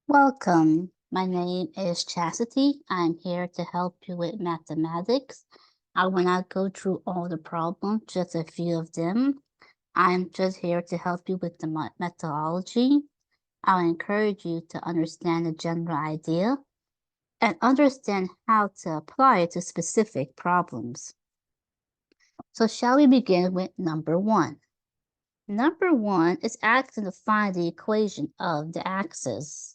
Welcome. My name is Chastity. I'm here to help you with mathematics. I will not go through all the problems, just a few of them. I'm just here to help you with the methodology. I'll encourage you to understand the general idea and understand how to apply it to specific problems. So shall we begin with number 1? Number 1 is asking to find the equation of the axis.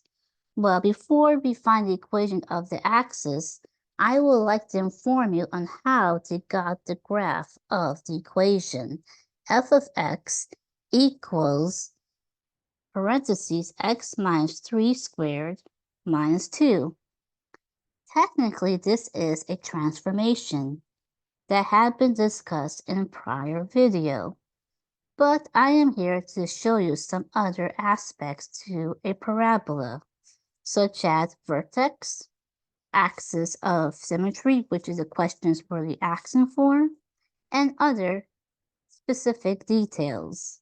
Well, before we find the equation of the axis, I would like to inform you on how to get the graph of the equation. F of x equals parentheses x minus 3 squared minus 2. Technically, this is a transformation that had been discussed in a prior video, but I am here to show you some other aspects to a parabola, such as vertex, axis of symmetry, which is the questions we're really asking for, and other specific details.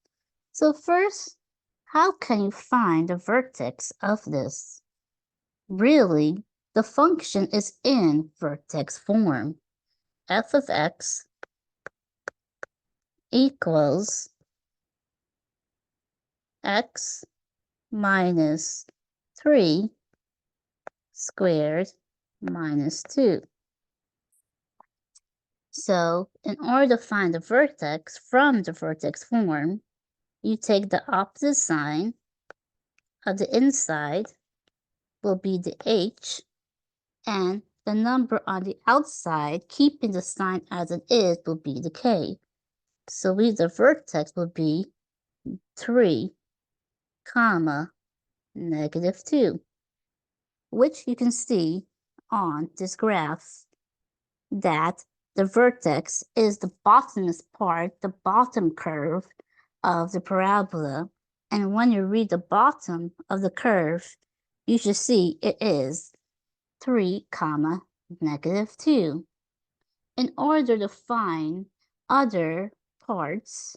So first, how can you find the vertex of this? Really, the function is in vertex form. F of x equals x minus 3 squared minus 2. So in order to find the vertex from the vertex form, you take the opposite sign of the inside will be the h, and the number on the outside, keeping the sign as it is, will be the k. So the vertex will be 3, comma, negative 2, which you can see on this graph that the vertex is the bottommost part, the bottom curve of the parabola. And when you read the bottom of the curve, you should see it is 3, comma, negative 2. In order to find other parts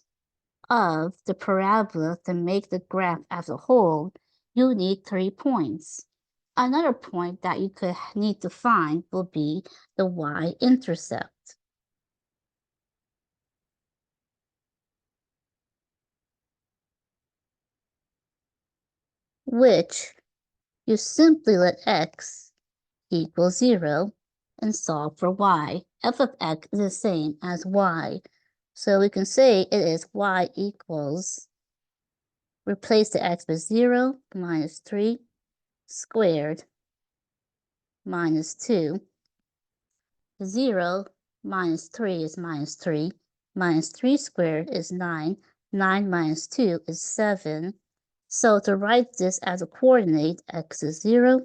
of the parabola to make the graph as a whole, you need 3 points. Another point that you could need to find will be the y-intercept. Which you simply let x equal 0 and solve for y. F of x is the same as y. So we can say it is y equals, replace the x with 0, minus 3 squared minus 2. 0 minus 3 is minus 3. Minus 3 squared is 9. 9 minus 2 is 7. So to write this as a coordinate, x is 0,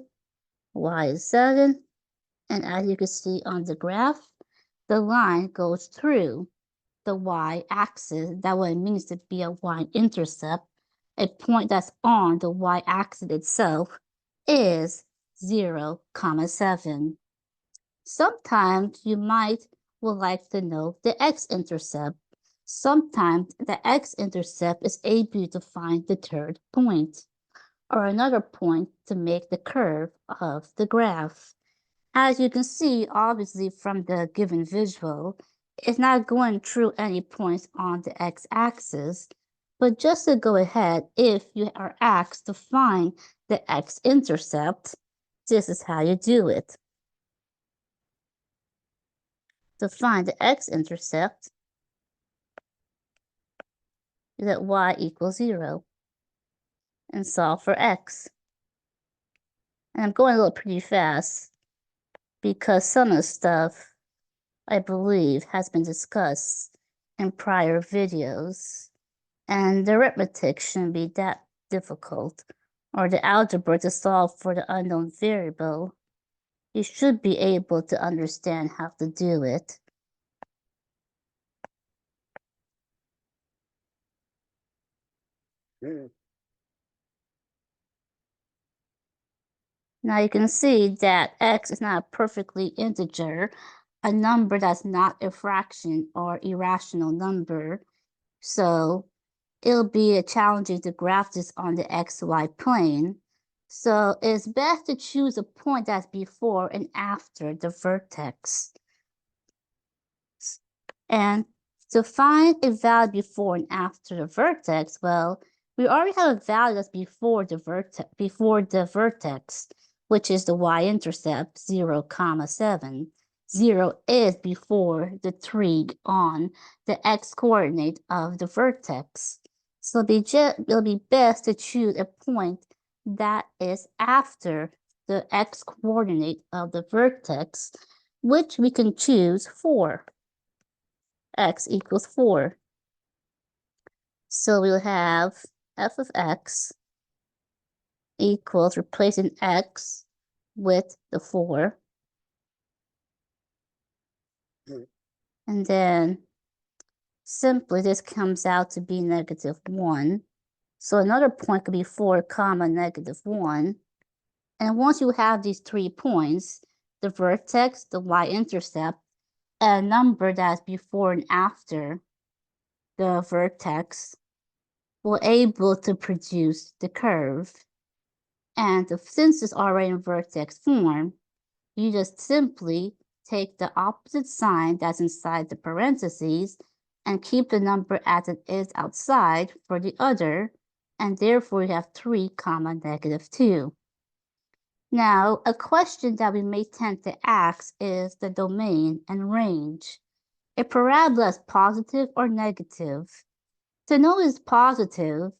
y is 7. And as you can see on the graph, the line goes through the y-axis. That what it means to be a y-intercept. A point that's on the y-axis itself is 0, 7. Sometimes you would like to know the x-intercept. Sometimes the x-intercept is able to find the third point, or another point to make the curve of the graph. As you can see, obviously from the given visual, it's not going through any points on the x-axis, but just to go ahead, if you are asked to find the x-intercept, this is how you do it. To find the x-intercept, you let y equals 0 and solve for x. And I'm going a little pretty fast because some of the stuff, I believe, has been discussed in prior videos, and the arithmetic shouldn't be that difficult, or the algebra to solve for the unknown variable. You should be able to understand how to do it. Now you can see that x is not a perfectly integer, a number that's not a fraction or irrational number. So it'll be challenging to graph this on the xy plane. So it's best to choose a point that's before and after the vertex. And to find a value before and after the vertex, well, we already have a value that's before the vertex, which is the y-intercept 0, 7. 0 is before the trig on the x-coordinate of the vertex. So it'll be best to choose a point that is after the x-coordinate of the vertex, which we can choose 4. X equals 4. So we'll have f of x equals replacing x with the 4. And then simply this comes out to be -1. So another point could be 4, -1. And once you have these 3 points, the vertex, the y-intercept, a number that's before and after the vertex, we're able to produce the curve. And since it's already in vertex form, you just simply take the opposite sign that's inside the parentheses and keep the number as it is outside for the other, and therefore you have 3, -2. Now, a question that we may tend to ask is the domain and range. A parabola is positive or negative? To know it's positive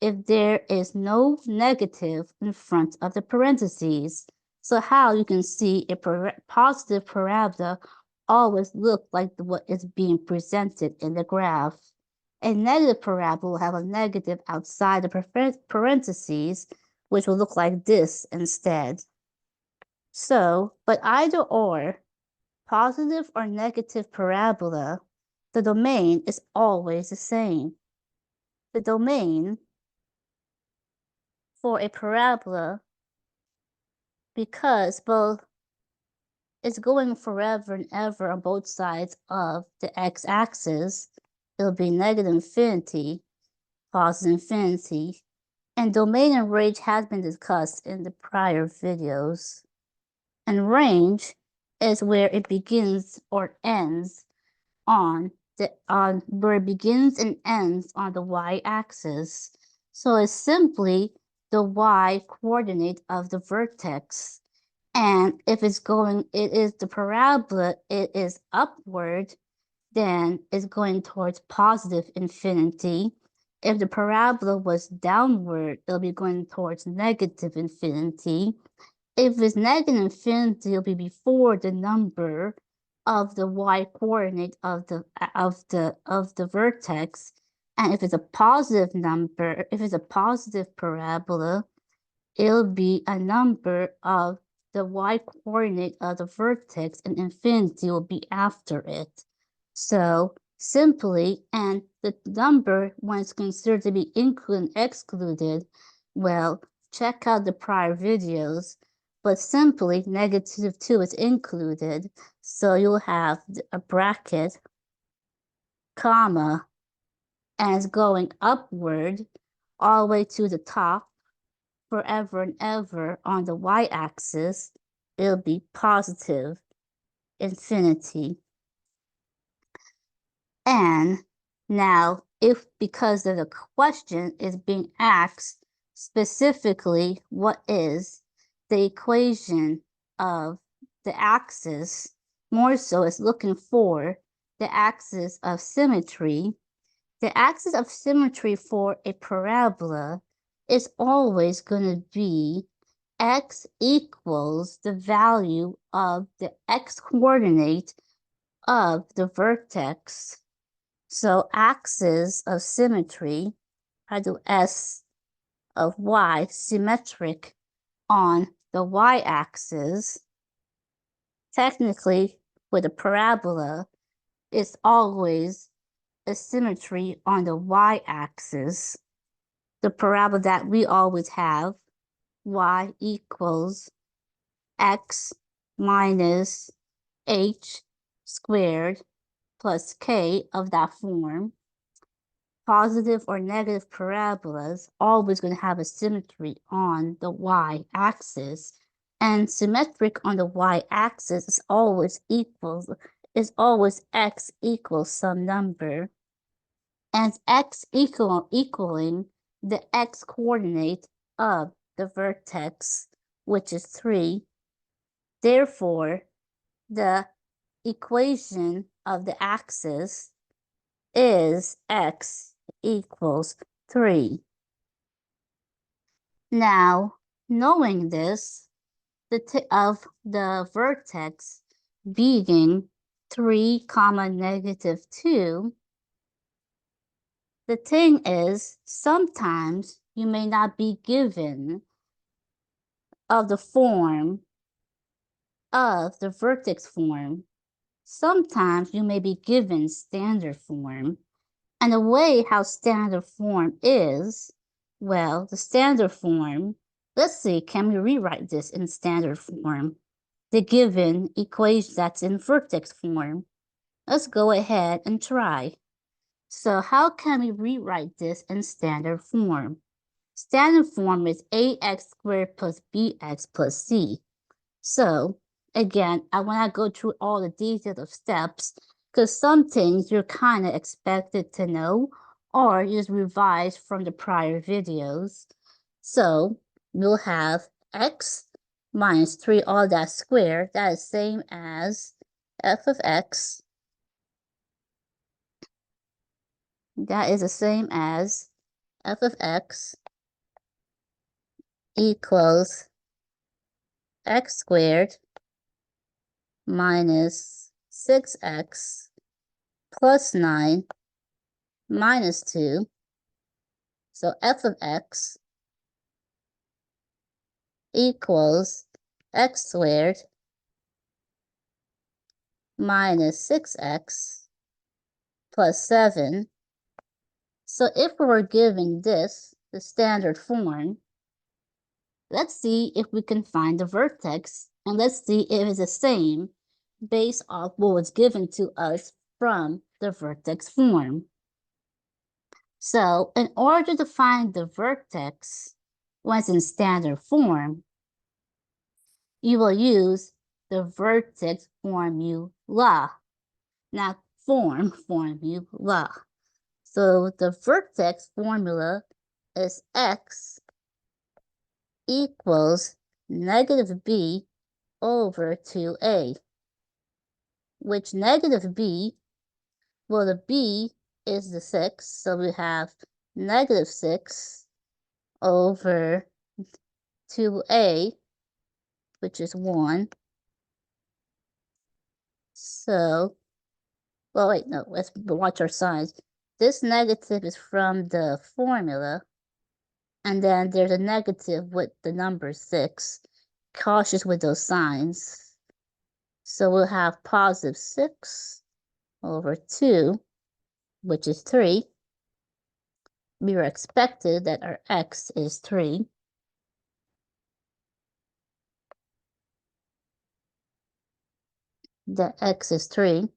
if there is no negative in front of the parentheses. So how you can see a positive parabola always look like what is being presented in the graph. A negative parabola will have a negative outside the parentheses, which will look like this instead. So, but either or, positive or negative parabola, the domain is always the same. The domain for a parabola, because both it's going forever and ever on both sides of the x-axis, it'll be -infinity, +infinity, and domain and range has been discussed in the prior videos. And range is where it begins or ends on where it begins and ends on the y-axis. So it's simply the y-coordinate of the vertex. And if it's going, it is the parabola, it is upward, then it's going towards +infinity. If the parabola was downward, it'll be going towards -infinity. If it's -infinity, it'll be before the number of the y-coordinate of the vertex. And if it's a positive number, if it's a positive parabola, it'll be a number of the y-coordinate of the vertex, and infinity will be after it. So simply, and the number, when it's considered to be included and excluded, well, check out the prior videos, but simply -2 is included. So you'll have a bracket, comma, and it's going upward all the way to the top forever and ever on the y-axis. It'll be +infinity. And now, if because of the question is being asked specifically what is the equation of the axis, more so it's looking for the axis of symmetry. The axis of symmetry for a parabola is always going to be x equals the value of the x-coordinate of the vertex. So axis of symmetry, I do S of y, symmetric on the y-axis. Technically, with a parabola, it's always a symmetry on the y-axis. The parabola that we always have, y equals x minus h squared plus k of that form. positive or negative parabolas always going to have a symmetry on the y-axis, and symmetric on the y-axis is always x equals some number, and x equaling the x coordinate of the vertex, which is 3. Therefore, the equation of the axis is x equals 3. Now, knowing this, the of the vertex being 3, -2, the thing is, sometimes you may not be given of the form of the vertex form. Sometimes you may be given standard form. And the way how standard form is, well, the standard form, let's see, can we rewrite this in standard form? The given equation that's in vertex form. Let's go ahead and try. So how can we rewrite this in standard form? Standard form is ax squared plus bx plus c. So again, I want to go through all the details of steps because some things you're kind of expected to know or just revise from the prior videos. So we'll have x minus 3 all that squared. That is same as f of x. That is the same as f of x equals x squared minus 6x plus 9 minus 2. So f of x equals x squared minus 6x plus 7. So if we were given this, the standard form, let's see if we can find the vertex, and let's see if it's the same based off what was given to us from the vertex form. So in order to find the vertex when it's in standard form, you will use the vertex formula, not formula. So the vertex formula is x equals negative b over 2a, which negative b, well, the b is the 6, so we have negative 6 over 2a, which is 1. So, well, wait, no, let's watch our signs. This negative is from the formula, and then there's a negative with the number 6. Cautious with those signs. So we'll have positive 6 over 2, which is 3. We were expected that our x is 3. The x is 3.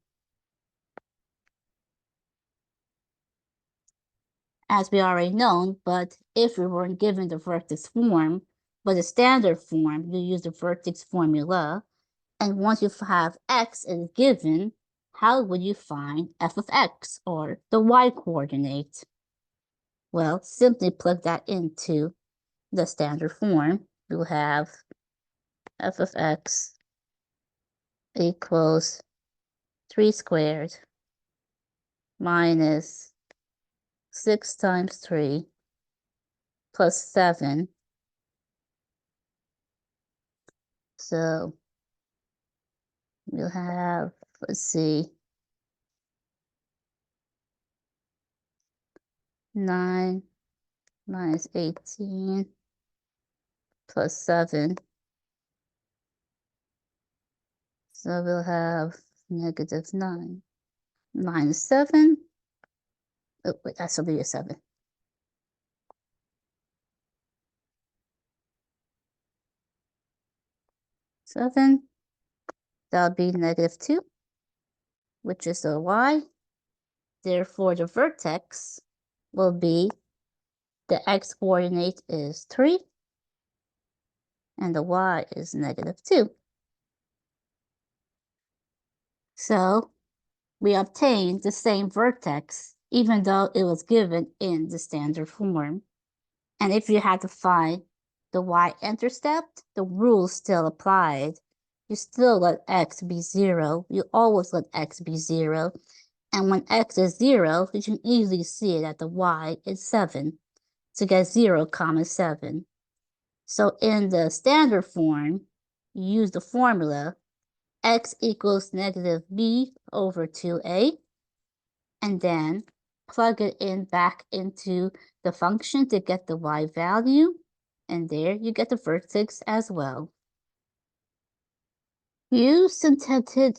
As we already know, but if we weren't given the vertex form, but the standard form, you use the vertex formula. And once you have x is given, how would you find f of x, or the y coordinate? Well, simply plug that into the standard form. You'll have f of x equals 3 squared minus 6 times 3 plus 7. So we'll have, let's see, 9 minus 18 plus 7. So we'll have negative 9 minus 7. Oh, wait, that should be a 7. 7. That'll be negative 2, which is the y. Therefore, the vertex will be the x coordinate is 3 and the y is -2. So we obtained the same vertex even though it was given in the standard form. And if you had to find the y-intercept, the rule still applied. You still let x be 0. You always let x be 0. And when x is 0, you can easily see that the y is 7 to get 0, 7. So in the standard form, you use the formula x equals -b over 2a, and then plug it in back into the function to get the y value, and there you get the vertex as well. Use synthetic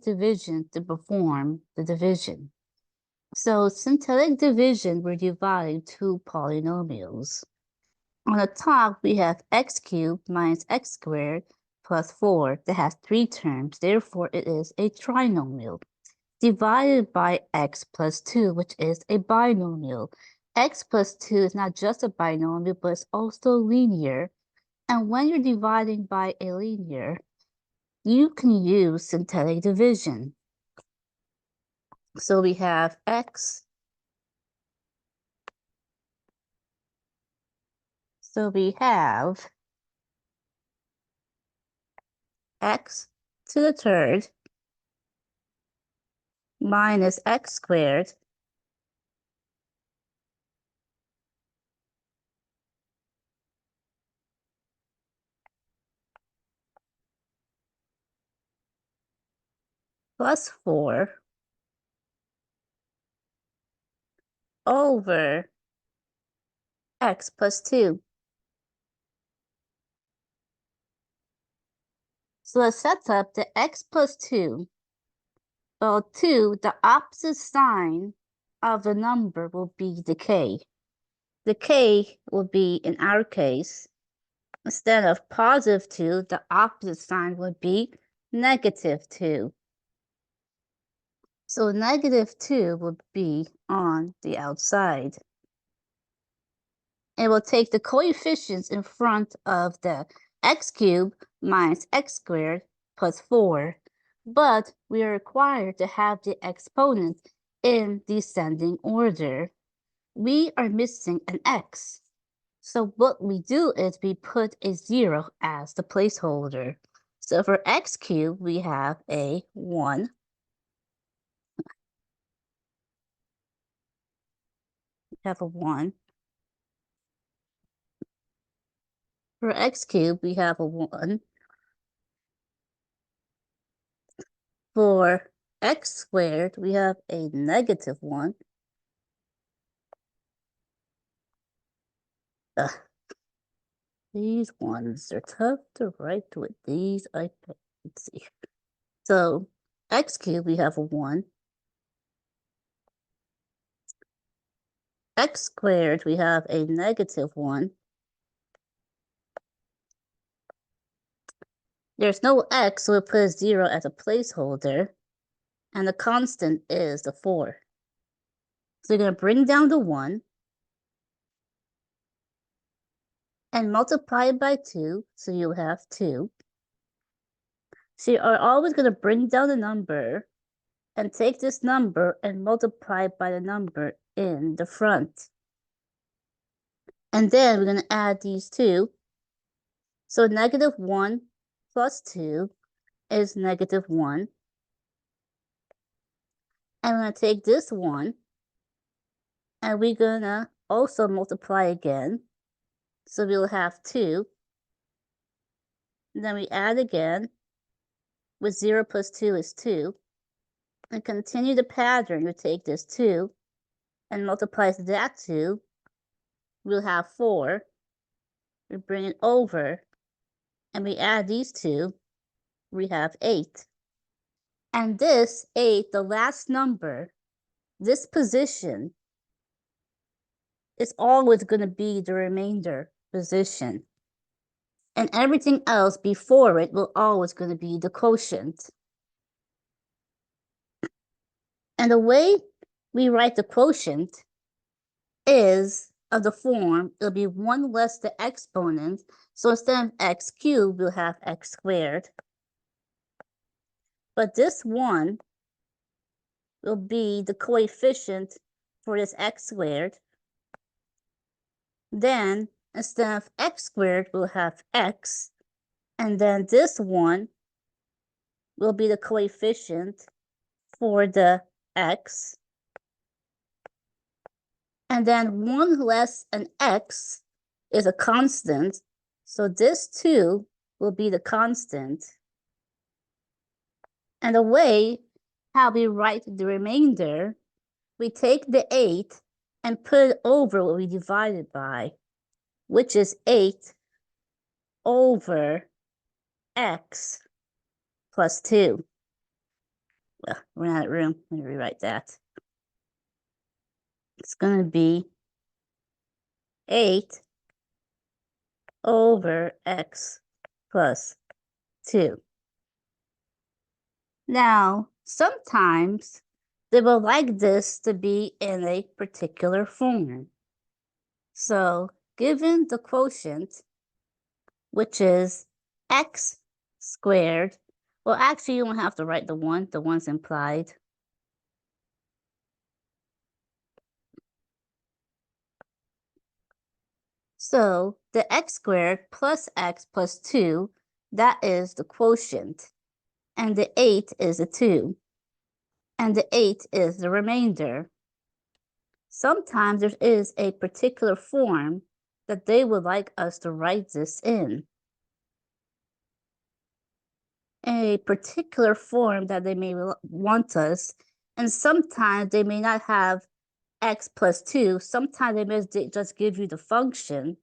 division to perform the division. So synthetic division, we're dividing two polynomials. On the top, we have x cubed minus x squared plus 4 that has 3 terms. Therefore, it is a trinomial. Divided by x plus 2, which is a binomial. X plus 2 is not just a binomial, but it's also linear. And when you're dividing by a linear, you can use synthetic division. So we have x. So we have x to the third minus x squared plus 4 over x plus 2. So let's set up the x plus 2. Well, 2, the opposite sign of the number will be the k. The k will be, in our case, instead of positive 2, the opposite sign would be -2. So -2 would be on the outside. It will take the coefficients in front of the x cubed minus x squared plus 4, but we are required to have the exponents in descending order. We are missing an x. So what we do is we put a 0 as the placeholder. So for x cubed, we have a 1. We have a 1. For x cubed, we have a 1. For x squared, we have a -1. Ugh. These ones are tough to write with these iPads. Let's see. So x cubed, we have a 1. X squared, we have a -1. There's no x, so we put a 0 as a placeholder. And the constant is the 4. So you're going to bring down the 1 and multiply it by 2, so you'll have 2. So you are always going to bring down the number and take this number and multiply it by the number in the front. And then we're going to add these two. So -1 plus 2 is -1. And we're going to take this 1 and we're going to also multiply again. So we'll have 2. And then we add again. With 0 plus 2 is 2. And continue the pattern. We take this 2 and multiply that 2. We'll have 4. We bring it over and we add these 2. We have 8. And this 8, the last number, this position is always going to be the remainder position. And everything else before it will always going to be the quotient. And the way we write the quotient is of the form, it'll be 1 less the exponent. So instead of x cubed, we'll have x squared. But this 1 will be the coefficient for this x squared. Then instead of x squared, we'll have x. And then this 1 will be the coefficient for the x. And then 1 less an x is a constant. So this 2 will be the constant. And the way how we write the remainder, we take the 8 and put it over what we divided by, which is 8 over x plus 2. Well, we're out of room. Let me rewrite that. It's going to be 8 over x plus 2. Now, sometimes they will like this to be in a particular form. So, given the quotient, which is x squared, well, actually, you don't have to write the 1. The 1's implied. So the x squared plus x plus 2, that is the quotient. And the 8 is a 2. And the 8 is the remainder. Sometimes there is a particular form that they would like us to write this in. A particular form that they may want us, and sometimes they may not have x plus 2. Sometimes they may just give you the function,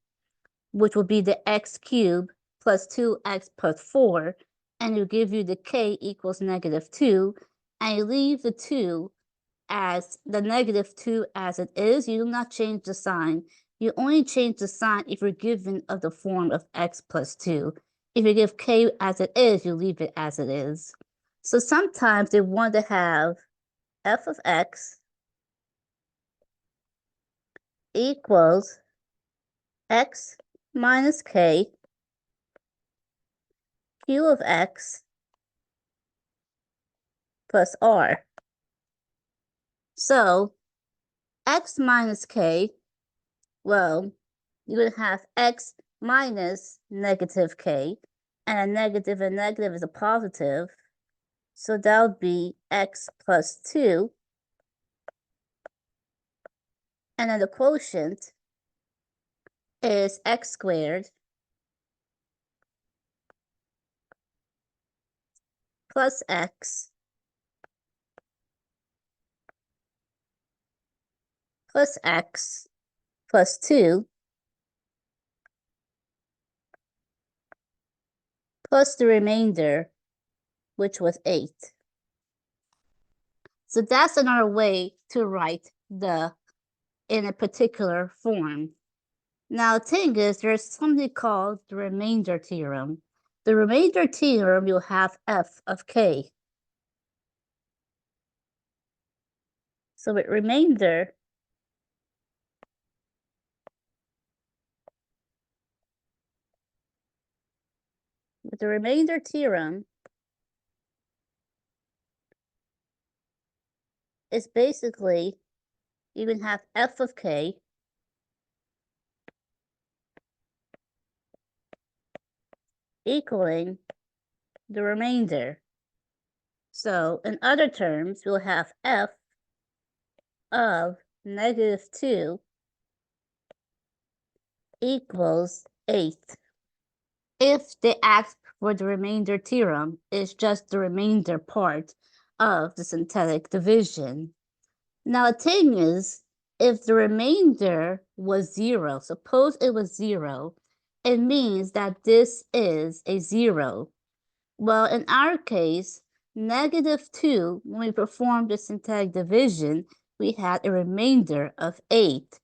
which will be the x cubed plus 2x plus 4, and it'll give you the k equals -2, and you leave the 2 as the -2 as it is. You do not change the sign. You only change the sign if you're given of the form of x plus 2. If you give k as it is, you leave it as it is. So sometimes they want to have f of x equals x minus k q of x plus r. So x minus k, well, you're going to have x minus -k, and a negative and negative is a positive. So that would be x plus 2. And then the quotient is x squared plus x plus x plus 2 plus the remainder, which was 8. So that's another way to write in a particular form. Now, the thing is, there's something called the remainder theorem. The remainder theorem, you'll have f of k. So with remainder, with the remainder theorem, it's basically, you can have f of k equaling the remainder. So in other terms, we'll have f of -2 equals 8. If they ask for the remainder theorem, it's just the remainder part of the synthetic division. Now, the thing is, if the remainder was 0, suppose it was 0, it means that this is a 0. Well, in our case, -2, when we performed the synthetic division, we had a remainder of 8.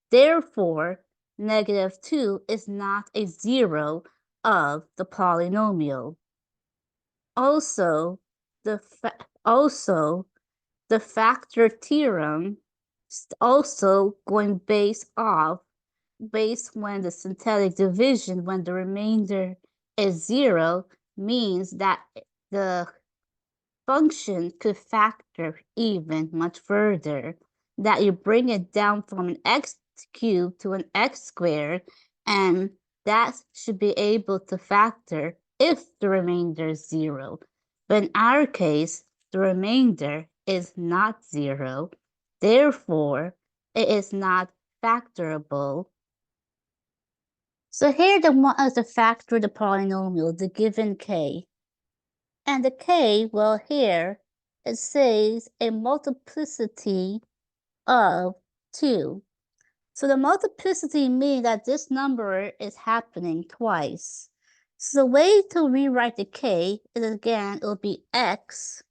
Therefore, -2 is not a 0 of the polynomial. Also, the the factor theorem is also going based when the synthetic division, when the remainder is 0, means that the function could factor even much further, that you bring it down from an x cubed to an x squared, and that should be able to factor if the remainder is 0. But in our case, the remainder is not 0. Therefore, it is not factorable. So here they want us to factor the polynomial, the given k. And the k, well, here it says a multiplicity of 2. So the multiplicity means that this number is happening twice. So the way to rewrite the k is, again, it will be x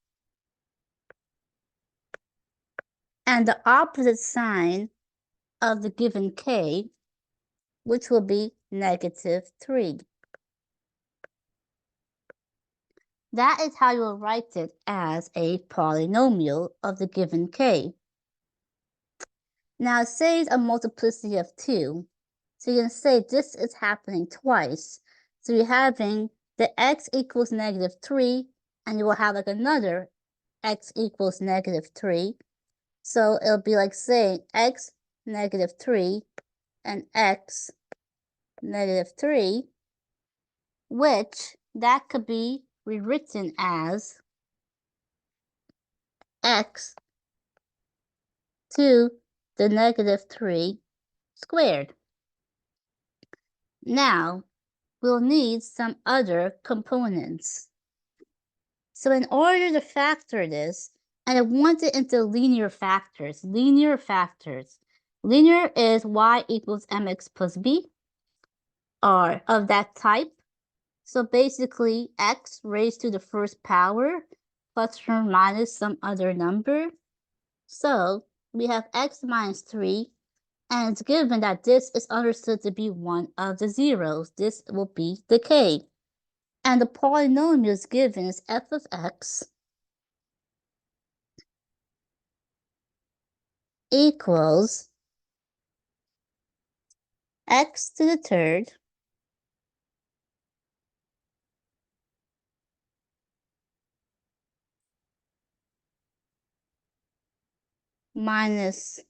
and the opposite sign of the given k, which will be -3. That is how you will write it as a polynomial of the given k. Now it says a multiplicity of 2. So you can say this is happening twice. So you're having the x equals -3, and you will have like another x equals -3. So it'll be like saying x -3 and x -3, which that could be rewritten as x to the -3 squared. Now, we'll need some other components. So in order to factor this, and I want it into linear factors. Linear is y equals mx plus b, or of that type. So basically, x raised to the first power plus or minus some other number. So we have x minus 3, and it's given that this is understood to be one of the zeros. This will be the k. And the polynomial is given as f of x equals x to the third minus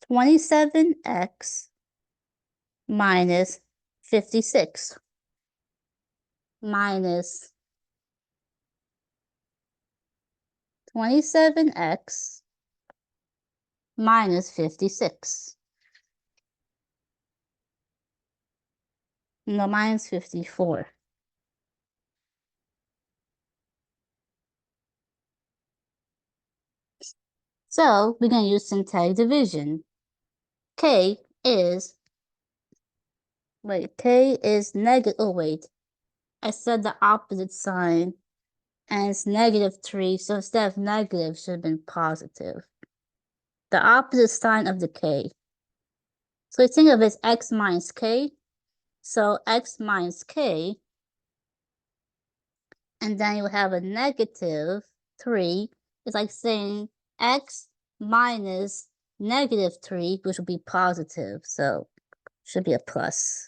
27x minus 56 minus 27x minus 56. No, minus 54. So we're going to use synthetic division. K is negative. Oh, wait. I said the opposite sign, and it's -3. So instead of negative, should have been positive. The opposite sign of the k. So think of it as x minus k. So x minus k, and then you have a -3. It's like saying x minus -3, which will be positive. So should be a plus.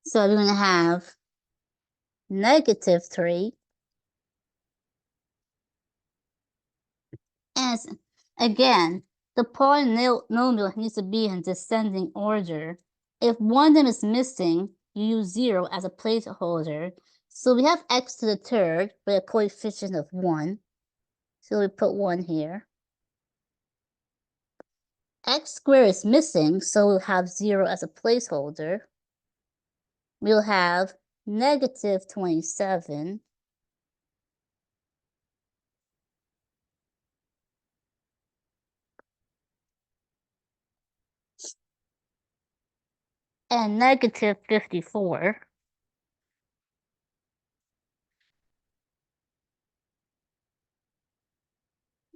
So we're going to have -3. And again, the polynomial needs to be in descending order. If one of them is missing, you use 0 as a placeholder. So we have x to the third with a coefficient of 1. So we put 1 here. X squared is missing, so we'll have 0 as a placeholder. We'll have -27 and -54.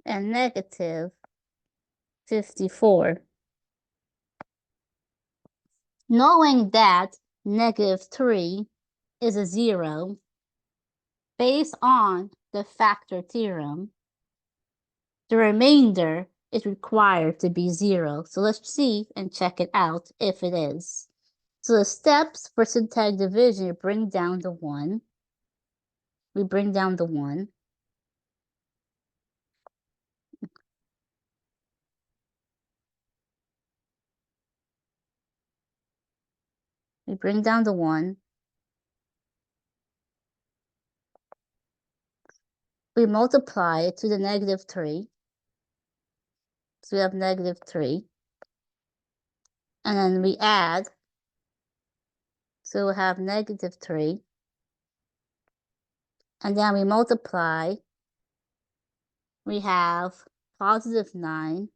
And -54. Knowing that -3 is a 0, based on the factor theorem, the remainder is required to be 0. So let's see and check it out if it is. So the steps for syntagmatic division, you bring down the 1. We bring down the 1. We bring down the 1. We multiply it to the -3. So we have -3. And then we add. So we'll have -3. And then we multiply. We have +9.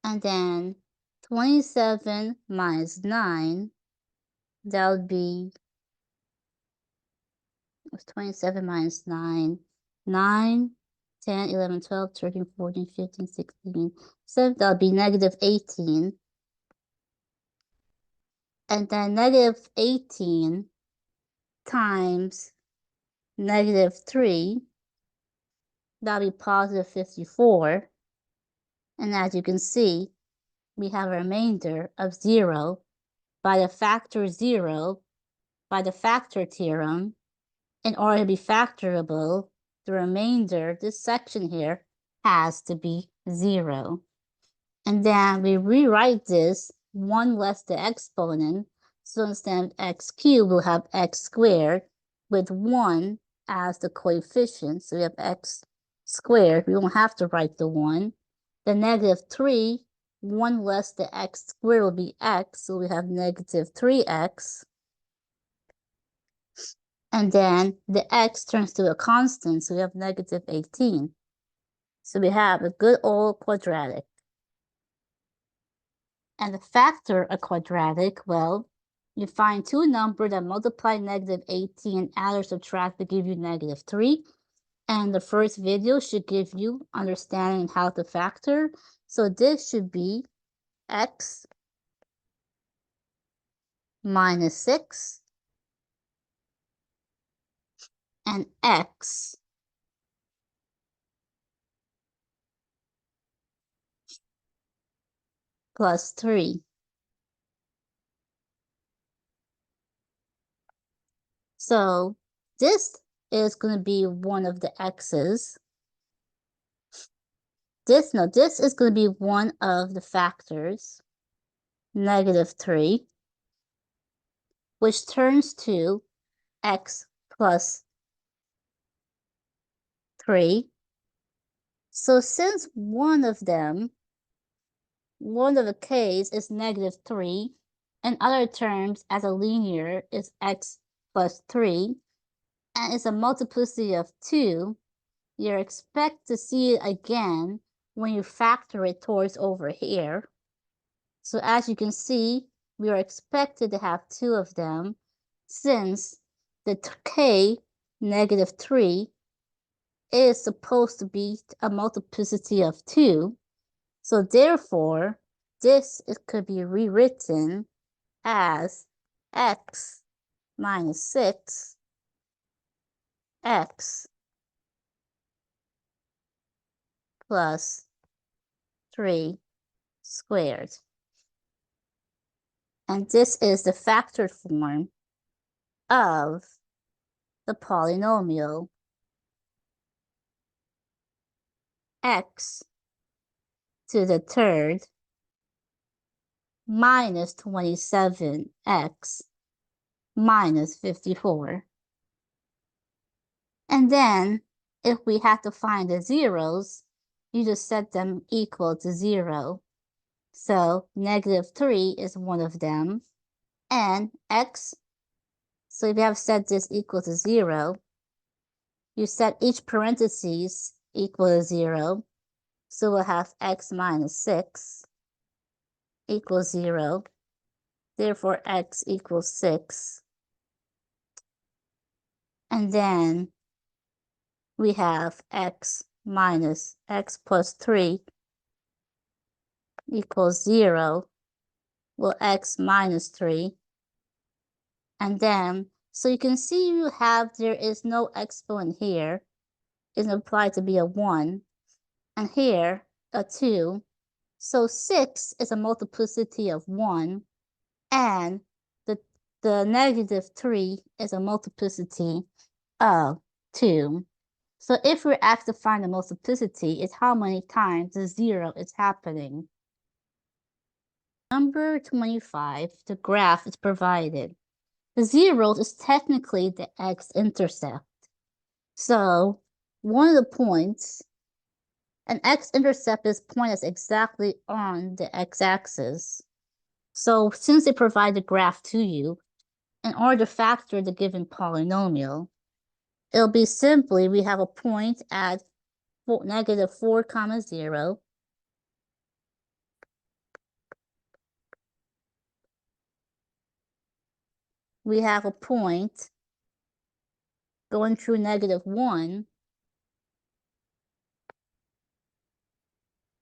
And then 27 minus 9, that would be 27 minus 9, 9, 10, 11, 12, 13, 14, 15, 16, 17, that would be -18. And then -18 times -3, that would be +54. And as you can see, we have a remainder of 0 by the factor 0 by the factor theorem. In order to be factorable, the remainder, this section here, has to be 0. And then we rewrite this 1 less the exponent. So instead of x cubed, we'll have x squared with 1 as the coefficient. So we have x squared. We don't have to write the 1. The -3, 1 less the x squared will be x. So we have -3x. And then the x turns to a constant, so we have -18. So we have a good old quadratic. And to factor a quadratic, well, you find two numbers that multiply -18 and add or subtract to give you -3. And the first video should give you understanding how to factor. So this should be x minus 6 and x plus 3. So this is going to be one of the x's. This is going to be one of the factors, -3, which turns to x plus 3. So since one of the k's is -3, in other terms, as a linear, is x plus 3, and it's a multiplicity of 2, you expect to see it again when you factor it towards over here. So as you can see, we are expected to have 2 of them since the k, -3, is supposed to be a multiplicity of 2. So therefore, this could be rewritten as x minus 6, x plus 3 squared. And this is the factored form of the polynomial x to the third minus 27x minus 54. And then if we have to find the zeros, you just set them equal to 0. So -3 is one of them, and x, so if you have set this equal to 0, you set each parentheses equal to 0, so we'll have x minus 6 equals 0, therefore x equals 6. And then we have x minus x plus 3 equals 0. Well, x minus 3. And then, so you can see you have, there is no exponent here. It's implied to be a 1. And here, a 2. So 6 is a multiplicity of 1. And the negative 3 is a multiplicity of 2. So if we're asked to find the multiplicity, it's how many times the 0 is happening. Number 25, the graph is provided. The 0 is technically the x-intercept. So one of the points, an x-intercept is point that's exactly on the x-axis. So since they provide the graph to you, in order to factor the given polynomial, it'll be simply, we have a point at negative 4 comma 0. We have a point going through negative 1.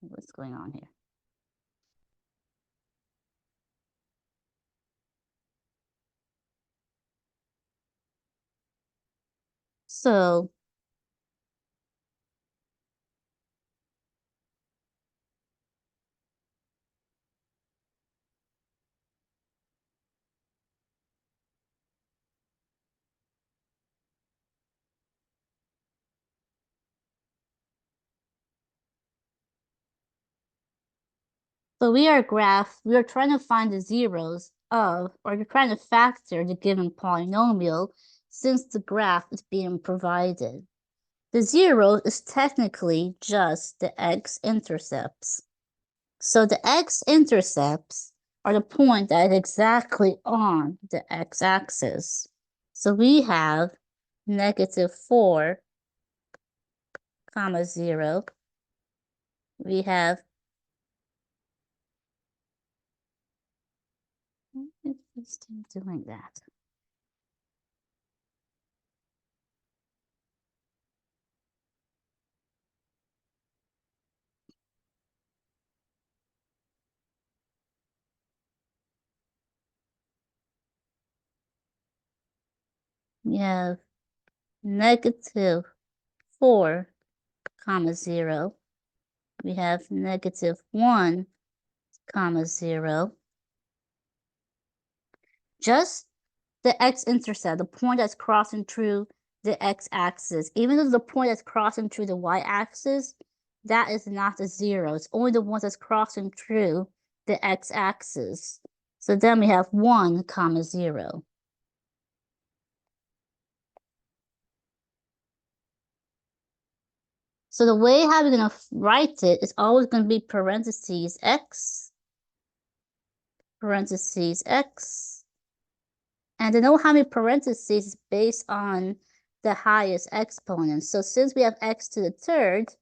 What's going on here? So we are trying to find the zeros of, or you're trying to factor the given polynomial since the graph is being provided. The 0 is technically just the x-intercepts. So the x-intercepts are the point that is exactly on the x-axis. So we have negative 4 comma 0. We have, it's still doing that. We have negative 4 comma 0. We have negative 1 comma 0. Just the x-intercept, the point that's crossing through the x-axis, even though the point that's crossing through the y-axis, that is not the 0. It's only the ones that's crossing through the x-axis. So then we have 1 comma 0. So the way how we're going to write it is always going to be parentheses x, parentheses x. And to know how many parentheses is based on the highest exponent. So since we have x to the third,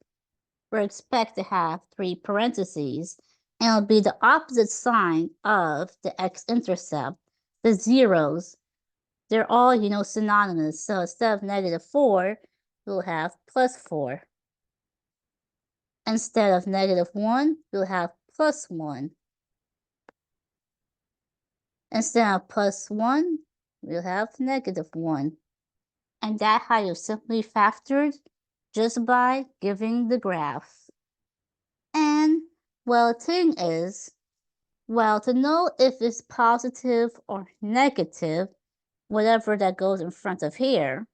we expect to have 3 parentheses. And it'll be the opposite sign of the x-intercept. The zeros, they're all, synonymous. So instead of negative 4, we'll have plus 4. Instead of negative 1, we'll have plus 1. Instead of plus 1, we'll have negative 1. And that's how you simply factored just by giving the graph. And, well, the thing is, well, to know if it's positive or negative, whatever that goes in front of here,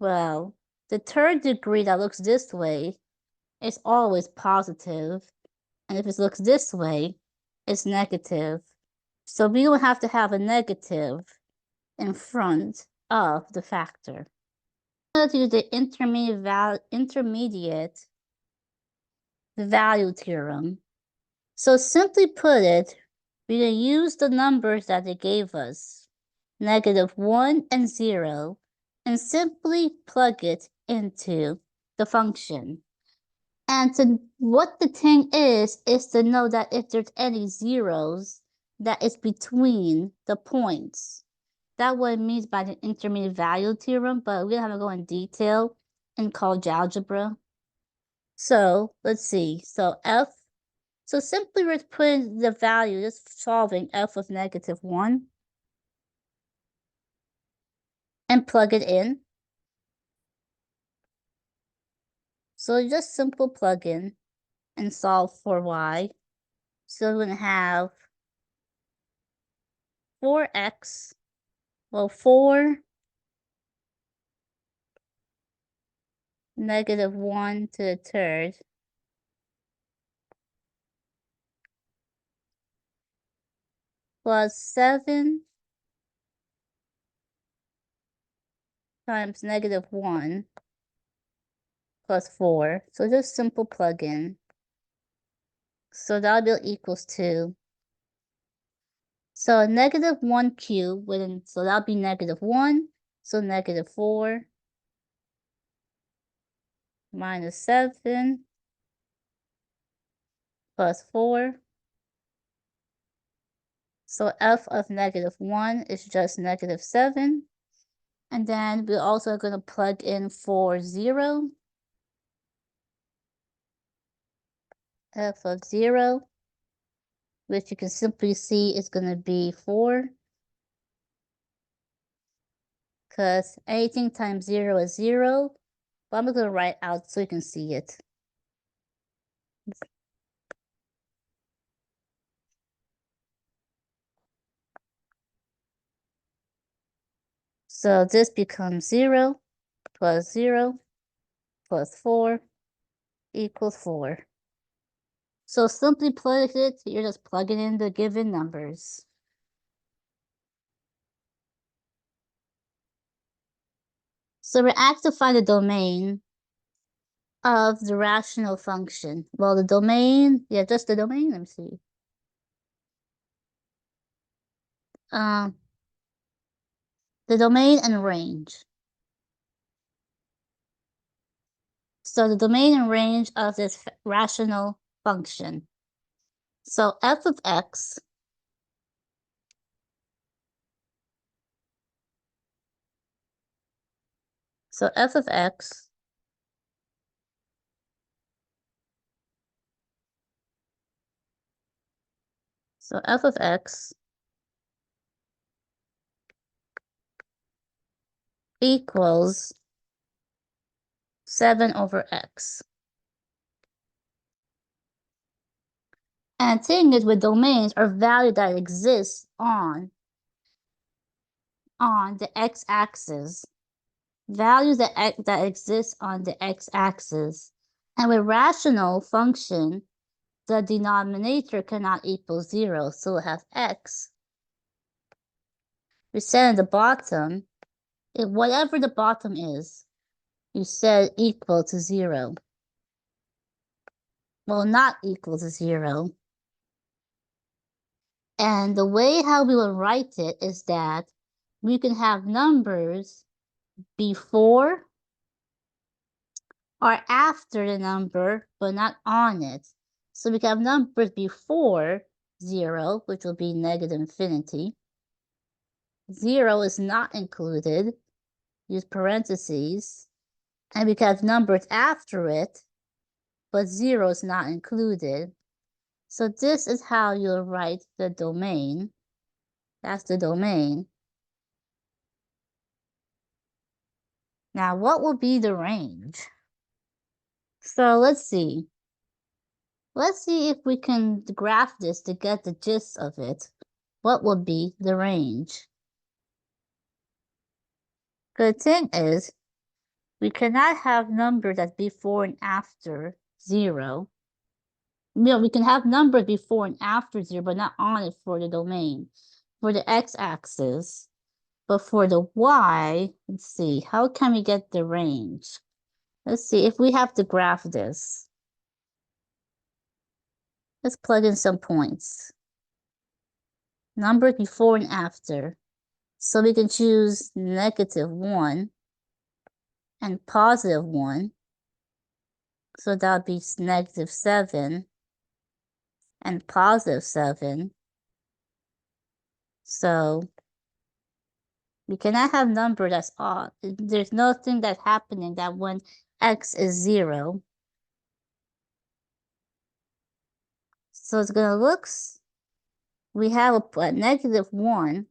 well, the third degree that looks this way is always positive, and if it looks this way, it's negative. So we don't have to have a negative in front of the factor. Let's use the intermediate value theorem. So simply put it, we can use the numbers that they gave us, negative 1 and 0, and simply plug it into the function. And what the thing is to know that if there's any zeros, that is between the points. That's what it means by the intermediate value theorem, but we don't have to go in detail. in college algebra. So let's see. So simply we're putting the value, just solving f of -1 and plug it in. So just simple plug in and solve for y. So we're going to have 4x, well, 4 -1 to the third plus 7 times -1 plus 4. So just simple plug in. So that'll be equals to, so -1 cubed, so that'll be -1. So -4 minus 7 plus 4. So f of -1 is just -7. And then we're also going to plug in 4, 0. F of 0, which you can simply see is going to be 4. Because anything times 0 is 0. But I'm going to write out so you can see it. So this becomes 0 plus 0 plus 4 equals 4. So simply plug it, you're just plugging in the given numbers. So we're asked to find the domain of the rational function. Well, the domain, yeah, just the domain, let me see. The domain and range. So the domain and range of this rational function. So f of x So f of x equals 7 over x. And the thing is with domains are values that exist on the x-axis. Values that exist on the x-axis. And with rational function, the denominator cannot equal 0, so we'll have x. We set at the bottom, whatever the bottom is, you set equal to 0. Well, not equal to 0. And the way how we will write it is that we can have numbers before or after the number, but not on it. So we can have numbers before 0, which will be -infinity. 0 is not included, use parentheses. And we can have numbers after it, but 0 is not included. So this is how you'll write the domain. That's the domain. Now, what will be the range? So let's see. Let's see if we can graph this to get the gist of it. What would be the range? The thing is, we cannot have numbers that's before and after 0. We can have numbers before and after 0, but not on it for the domain. For the x-axis, but for the y, let's see, how can we get the range? Let's see if we have to graph this. Let's plug in some points. Numbers before and after. So we can choose -1 and +1. So that would be -7 and +7. So We cannot have number that's odd. There's nothing that's happening that when x is 0. So it's gonna look, we have a -1.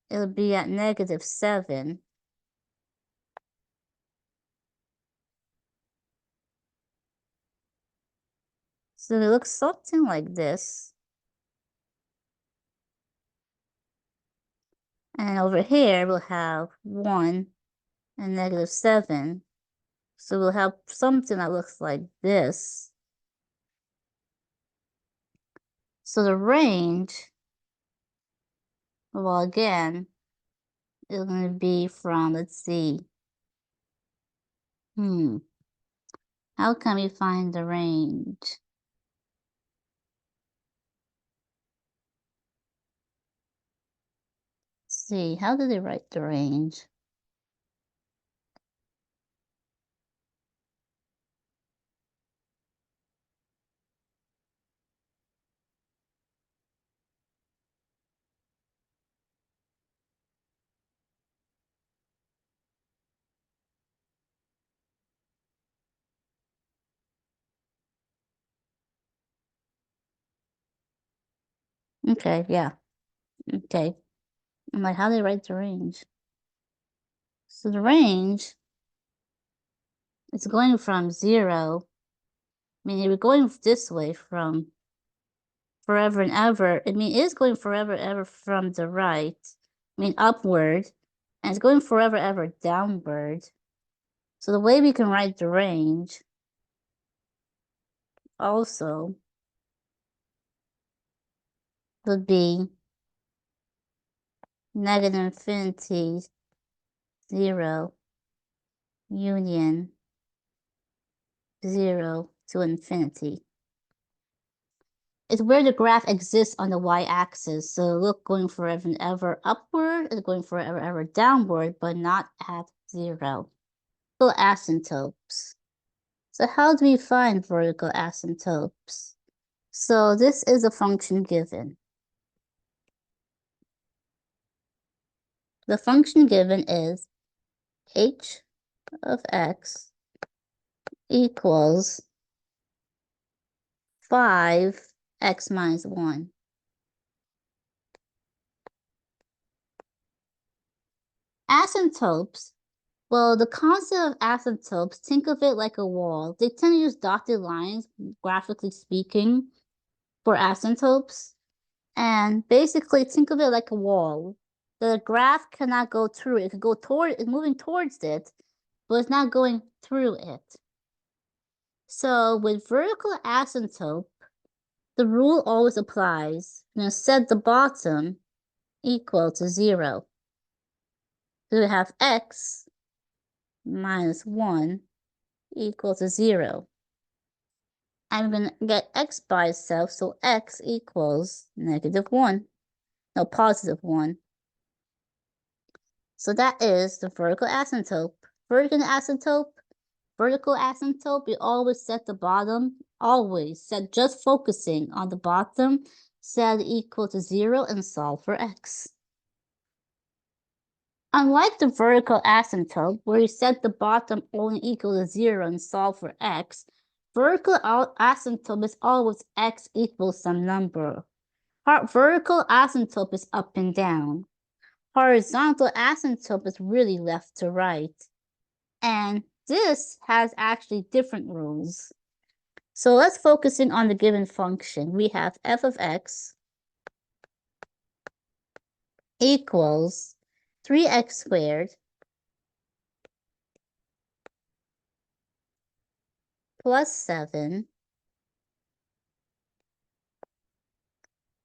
It'll be at -7. So it looks something like this. And over here, we'll have 1 and -7. So we'll have something that looks like this. So the range, well, again, is going to be from, let's see. How can we find the range? Let's see, how do they write the range? Okay, yeah. Okay. I'm like, how do they write the range? So the range is going from 0. I mean, we're going this way from forever and ever. I mean, it is going forever and ever from the right. I mean, upward. And it's going forever and ever downward. So the way we can write the range also would be -infinity 0 union 0 to infinity. It's where the graph exists on the y-axis. So look, going forever and ever upward and going forever and ever downward, but not at 0. Vertical asymptotes. So how do we find vertical asymptotes? So this is a function given. The function given is h of x equals 5x minus 1. Asymptotes. Well, the concept of asymptotes, think of it like a wall. They tend to use dotted lines, graphically speaking, for asymptotes. And basically, think of it like a wall. The graph cannot go through it. It could go toward, it's moving towards it, but it's not going through it. So with vertical asymptote, the rule always applies. You're going to set the bottom equal to 0. So we have x minus 1 equal to 0. I'm going to get x by itself, so x equals -1. No, positive 1. So that is the vertical asymptote. Vertical asymptote, we always set the bottom, always set, just focusing on the bottom, set equal to 0 and solve for x. Unlike the vertical asymptote, where you set the bottom only equal to 0 and solve for x, vertical asymptote is always x equals some number. Vertical asymptote is up and down. Horizontal asymptote is really left to right. And this has actually different rules. So let's focus in on the given function. We have f of x equals 3x squared plus 7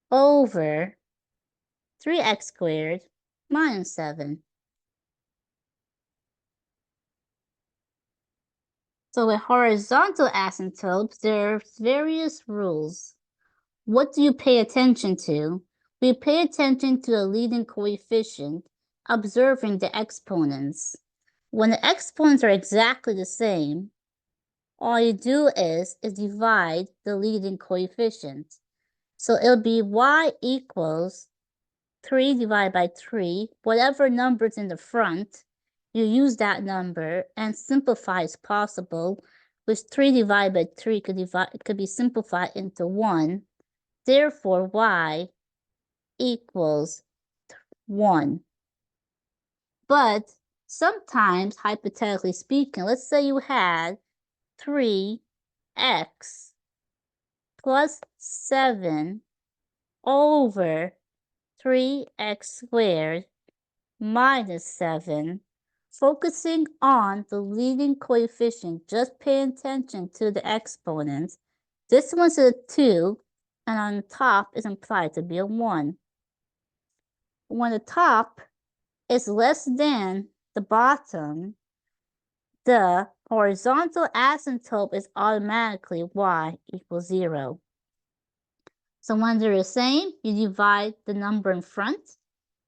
over 3x squared minus 7. So with horizontal asymptotes, there's various rules. What do you pay attention to? We pay attention to the leading coefficient, observing the exponents. When the exponents are exactly the same, all you do is divide the leading coefficient. So it'll be y equals 3 divided by 3, whatever number's in the front, you use that number and simplify as possible, which 3 divided by 3 could be simplified into 1. Therefore, y equals 1. But sometimes, hypothetically speaking, let's say you had 3x plus 7 over 3x squared minus 7. Focusing on the leading coefficient, just pay attention to the exponents. This one's a 2, and on the top is implied to be a 1. When the top is less than the bottom, the horizontal asymptote is automatically y equals 0. So when they're the same, you divide the number in front.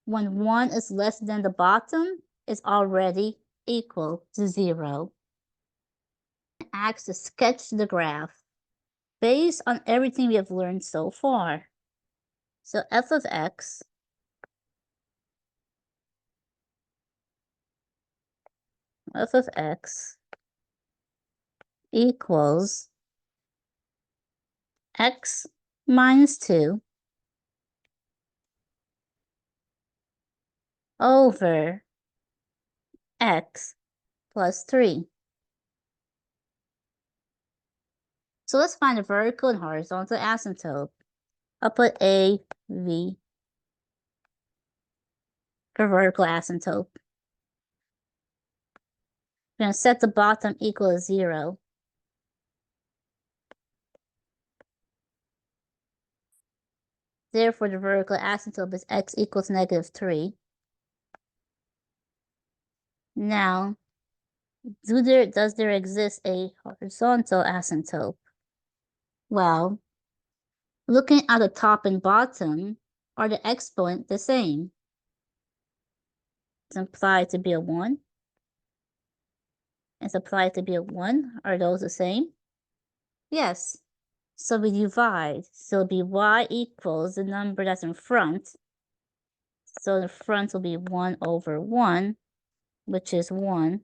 When 1 is less than the bottom, it's already equal to 0. Ask to sketch the graph based on everything we have learned so far. So f of x equals x minus 2 over x plus 3. So let's find the vertical and horizontal asymptote. I'll put A, V for vertical asymptote. We're going to set the bottom equal to 0. Therefore, the vertical asymptote is x equals negative 3. Now, does there exist a horizontal asymptote? Well, looking at the top and bottom, are the exponent the same? It's implied to be a 1. It's implied to be a 1. Are those the same? Yes. So we divide. So it'll be y equals the number that's in front. So the front will be 1 over 1, which is 1.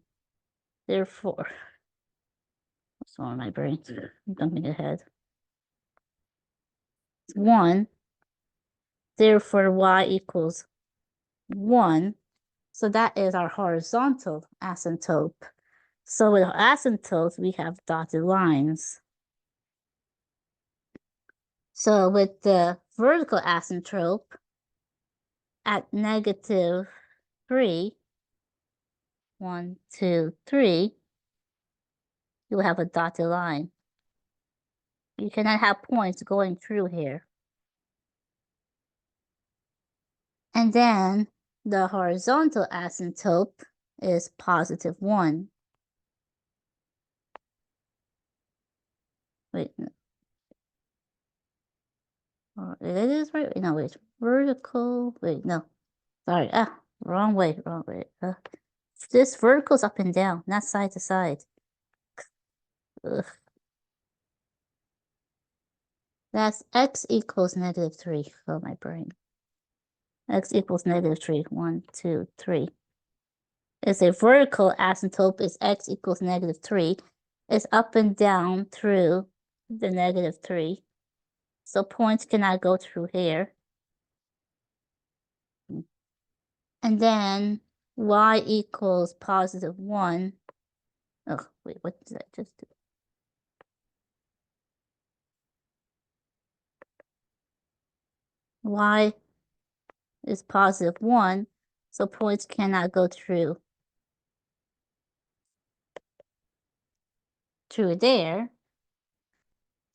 Therefore, what's wrong with my brain? I'm jumping ahead. It's 1. Therefore, y equals 1. So that is our horizontal asymptote. So with asymptotes, we have dotted lines. So with the vertical asymptote at negative 3, 1, 2, 3, you will have a dotted line. You cannot have points going through here. And then the horizontal asymptote is positive 1. Wait, no. Oh, it is right? No, wait, vertical, wait, no. Sorry, wrong way. This vertical's up and down, not side to side. Ugh. That's x equals negative 3. Oh, my brain. X equals negative 3. 1, 2, 3. It's a vertical asymptote is x equals negative 3. It's up and down through the negative 3. So points cannot go through here. And then y equals positive 1. Oh, wait, what did I just do? Y is positive 1, so points cannot go through there.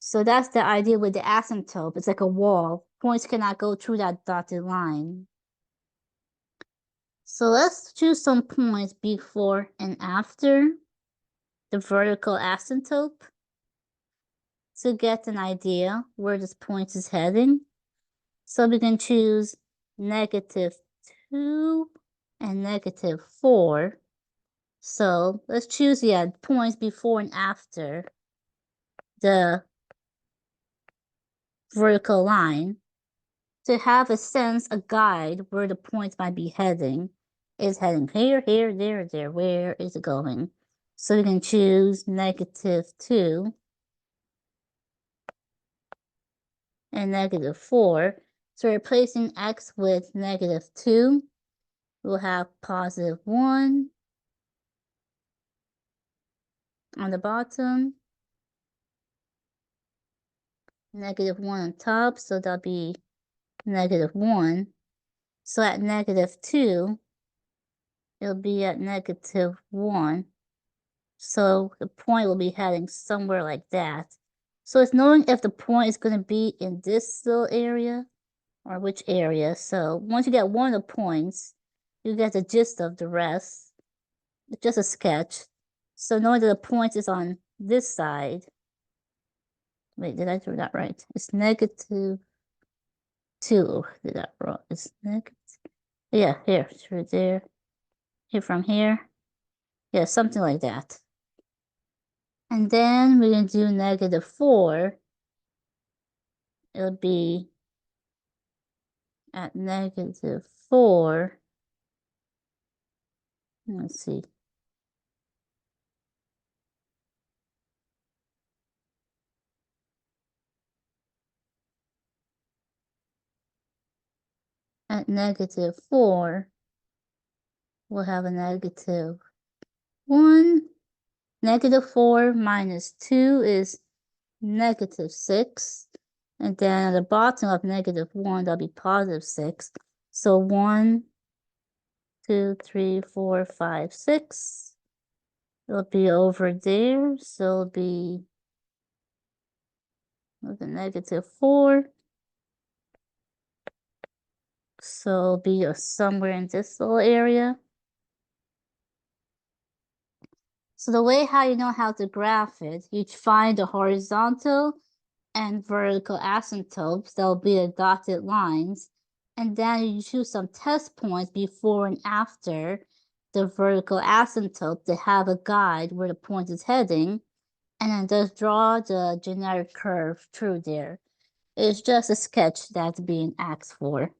So that's the idea with the asymptote. It's like a wall. Points cannot go through that dotted line. So let's choose some points before and after the vertical asymptote to get an idea where this point is heading. So we can choose negative 2 and negative 4. So let's choose, points before and after the vertical line. to have a sense, a guide where the points might be heading. Is heading here, here, there. Where is it going? So we can choose -2 and -4. So replacing x with -2, we'll have +1 on the bottom, -1 on top, so that'll be -1. So at -2, it'll be at -1. So the point will be heading somewhere like that. So it's knowing if the point is going to be in this little area or which area. So once you get one of the points, you get the gist of the rest. It's just a sketch. So knowing that the point is on this side. Wait, did I do that right? It's -2. Did that wrong? It's negative. Yeah, here, through there. Here from here. Yeah, something like that. And then we're going to do -4. It'll be at -4. Let's see. At -4, we'll have a -1. -4 minus 2 is -6. And then at the bottom of -1, that'll be +6. So 1, 2, 3, 4, 5, 6. It'll be over there. So it'll be with a -4. So it'll be somewhere in this little area. So the way how you know how to graph it, you find the horizontal and vertical asymptotes. That'll be the dotted lines. And then you choose some test points before and after the vertical asymptote to have a guide where the point is heading. And then just draw the generic curve through there. It's just a sketch that's being asked for.